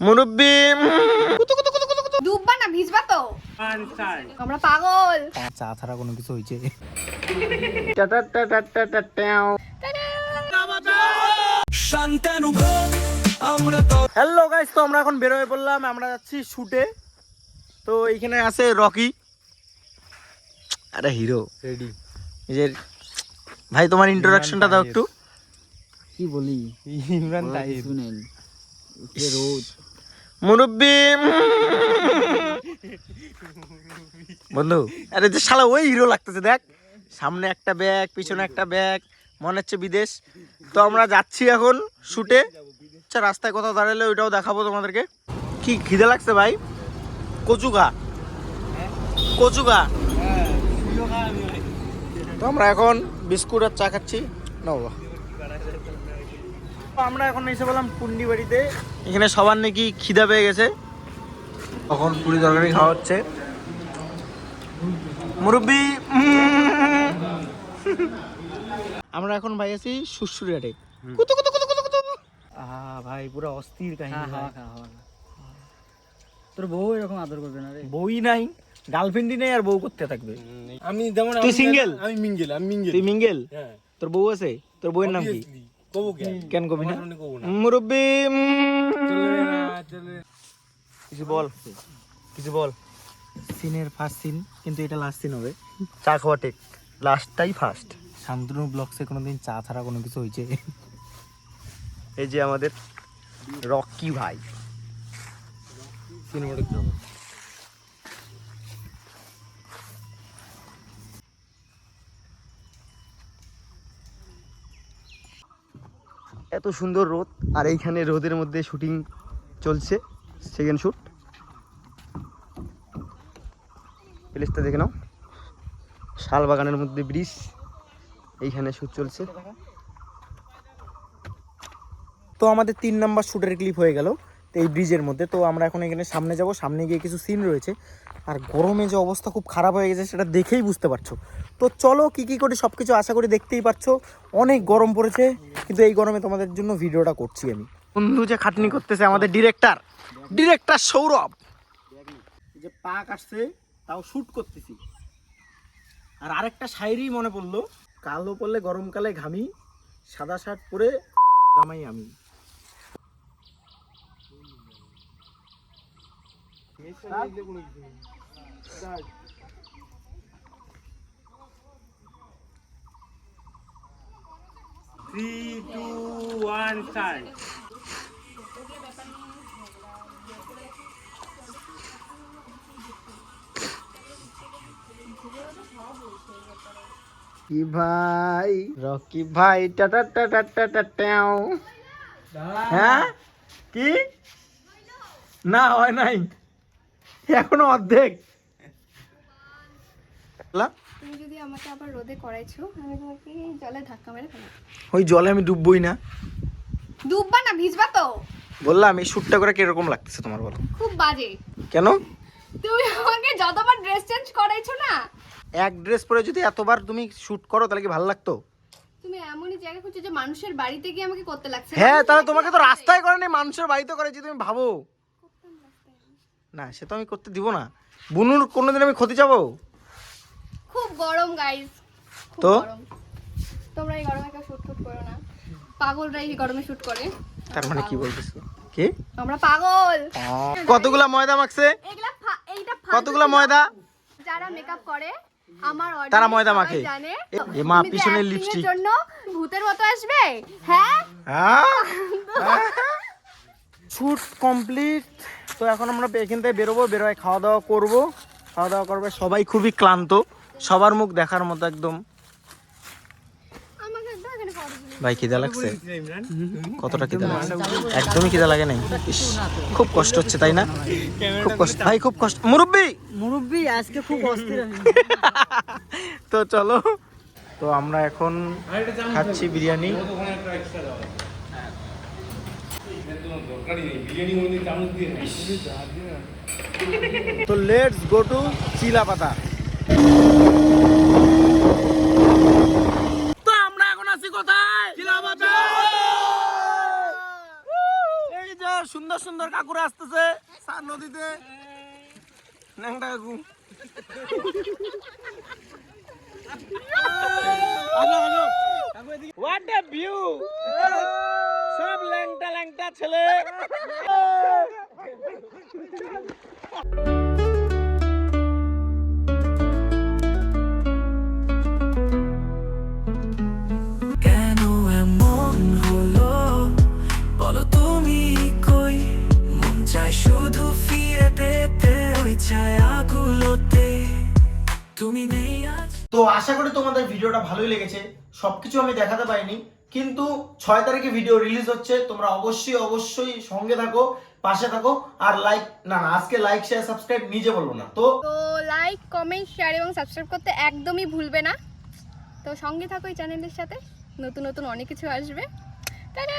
মুরব্বি ডুববা না ভিজবা তো আমরা পাগল। চা ছাড়া কোনো কিছু হয়েছে? হ্যালো গাইস, তো আমরা এখন বের হয়ে পড়লাম, আমরা যাচ্ছি শুটে। তো এইখানে আছে রকি, আরে হিরো রেডি। এই যে ভাই, তোমার ইন্ট্রোডাকশনটা দাও একটু। কি বলি, ইমরান তাহির শুনেন রোদ মুরব্বি বন্ধু। আরে যে শালা ওই হিরো লাগতেছে, দেখ সামনে একটা ব্যাগ, পিছনে একটা ব্যাগ, মনে হচ্ছে বিদেশ। তো আমরা যাচ্ছি এখন শুটে। আচ্ছা, রাস্তায় কোথাও দাঁড়ালে ওইটাও দেখাবো তোমাদেরকে। কি খিদে লাগছে ভাই? কচুগা কচুগা। তো আমরা এখন বিস্কুট আর চা খাচ্ছি। না বাবা, আমরা এখন এসে বললাম পুন্ডি বাড়িতে। এখানে সবার নাকি খিদা পেয়ে গেছে, তখন পুরি তরকারি খাওয়া হচ্ছে। মুরব্বি আমরা এখন ভাই আছি সুসুরিয়াটে। কুতু কুতু কুতু কুতু কুতু। ভাই পুরো অস্থির কাহিনী। তোর বউ এরকম আদর করবে না রে? বউই নাই, গার্লফ্রেন্ডই নেই, আর বউ করতে থাকবে। আমি যেমন তুই সিঙ্গেল? আমি মিঙ্গেল। তুই মিঙ্গেল? হ্যাঁ। তোর বউ আছে? তোর বউয়ের নাম কি? কবো কে? কেন কবি না? কবো না। মুরব্বি চলে না, চলে। কিছু বল, কিছু বল। সিনের ফার্স্ট সিন, কিন্তু এটা লাস্ট সিন হবে। চা খাওয়া টেক, লাস্টটাই ফার্স্ট। শান্তনু ব্লগসে কোনোদিন চা ছাড়া কোনো কিছু হয়েছে? এই যে আমাদের রকি ভাই। সিনেমাটোগ্রাফার। এত সুন্দর রোদ, আর এইখানে রোদের মধ্যে শুটিং চলছে, সেকেন্ড শুট। প্লেসটা দেখে নাও, শাল বাগানের মধ্যে ব্রিজ, এইখানে শুট চলছে। তো আমাদের 3 নাম্বার শুটের ক্লিপ হয়ে গেল এই ব্রিজের মধ্যে। তো আমরা এখন এখানে সামনে যাব, সামনে গিয়ে কিছু সিন রয়েছে। আর গরমে যে অবস্থা খুব খারাপ হয়ে গেছে সেটা দেখেই বুঝতে পারছো। তো চলো কি কি করি সব কিছু আশা করি দেখতেই পাচ্ছো। অনেক গরম পড়েছে, কিন্তু এই গরমে তোমাদের জন্য ভিডিওটা করছি আমি। বন্ধু যে খাটনি করতেছে আমাদের ডিরেক্টর সৌরভ, যে পা কাটছে তাও শুট করতেছি। আর আরেকটা শায়রি মনে পড়লো, কালো পড়লে গরমকালে ঘামি, সাদা শার্ট পরে জামাই আমি। Three, two, one, start. কি ভাই রকি ভাই, টাটা টাটা টাটা ট্যাও। হ্যাঁ কি না হয় নাই, এখনো অর্ধেক। তুমি যদি আমাকে আবার রোদে করাইছো, আমি তোমাকে জলে ধাক্কা মেরে ফেলবো। ওই জলে আমি ডুববই না। ডুববা না ভিজবা তো। বললাম এই শ্যুটটা করে কিরকম লাগতেছে তোমার, বলো? খুব বাজে। কেন? তুমি আমাকে যতবার ড্রেস চেঞ্জ করাইছো না, এক ড্রেস পরে যদি এতবার তুমি শ্যুট করো তাহলে কি ভালো লাগতো? তুমি এমনই জায়গা খুঁজছো যে মানুষের বাড়িতে গিয়ে আমাকে করতে লাগছে। হ্যাঁ, তাহলে তোমাকে তো রাস্তায় করে নেই, মানুষের বাড়িতে করেছি, তুমি ভাবো না। সে তো আমি করতে দিব না। বুনুর কোনোদিন আমি ক্ষতি যাবো? খুব গরম গাইস, তো? তোমরা এই গরমে কেউ শুট করো না, পাগলরা এই গরমে শুট করে। তার মানে কি বলতেছো? কি আমরা পাগল। কতগুলা ময়দা মাখছে? এইটা কতগুলা ময়দা? যারা মেকআপ করে আমার অডিয়েন্স তারা ময়দা মাখে। জানে এ মা, তুমি যে পিছনের acting এর লিপস্টিক জন্য ভূতের মতো আসবে। হ্যাঁ, শুট কমপ্লিট। তো এখন আমরা এখান থেকে বেরোবো, বেরোয় খাওয়া দাওয়া করবো, খাওয়া দাওয়া করবে। সবাই খুবই ক্লান্ত, সবার মুখ দেখার মতো একদম। আমাকে একদম এখানে খাওয়া দিবি। ভাই খিদা লাগছে? কতটা খিদা লাগছে? একদমই খিদা লাগে নাই। ইস, খুব কষ্ট হচ্ছে তাই না? খুব কষ্ট ভাই, খুব কষ্ট। মুরব্বি আজকে খুব অস্থির। তো চলো, তো আমরা এখন খাচ্ছি বিরিয়ানি। তো লেটস গো টু চিলাপাতা। তো আমরা এখন আছি কোথায়? চিলাপাতা। এই যে সুন্দর সুন্দর সুন্দর কাকুরা আসতেছে সার নদীতে ন্যাংটা কাকু হোয়াট এ ভিউ সব ল্যাংটা ল্যাংটা ছেলে কেন এমন হলো বলো তুমি কই মন চায় শুধু ফিরে পেতে ওই ছায়াগুলোতে তুমি নেই আজ। তো আশা করি তোমাদের ভিডিওটা ভালোই লেগেছে সবকিছু আমি দেখাতে পারিনি কিন্তু 6 তারিখে ভিডিও রিলিজ হচ্ছে তোমরা অবশ্যই সঙ্গে থাকো পাশে থাকো আর লাইক না আজকে লাইক শেয়ার সাবস্ক্রাইব নিজে বলবো না তো তো লাইক কমেন্ট শেয়ার এবং সাবস্ক্রাইব করতে একদমই ভুলবে না। তো সঙ্গে থাকো এই চ্যানেলের সাথে, নতুন নতুন অনেক কিছু আসবে। টাটা।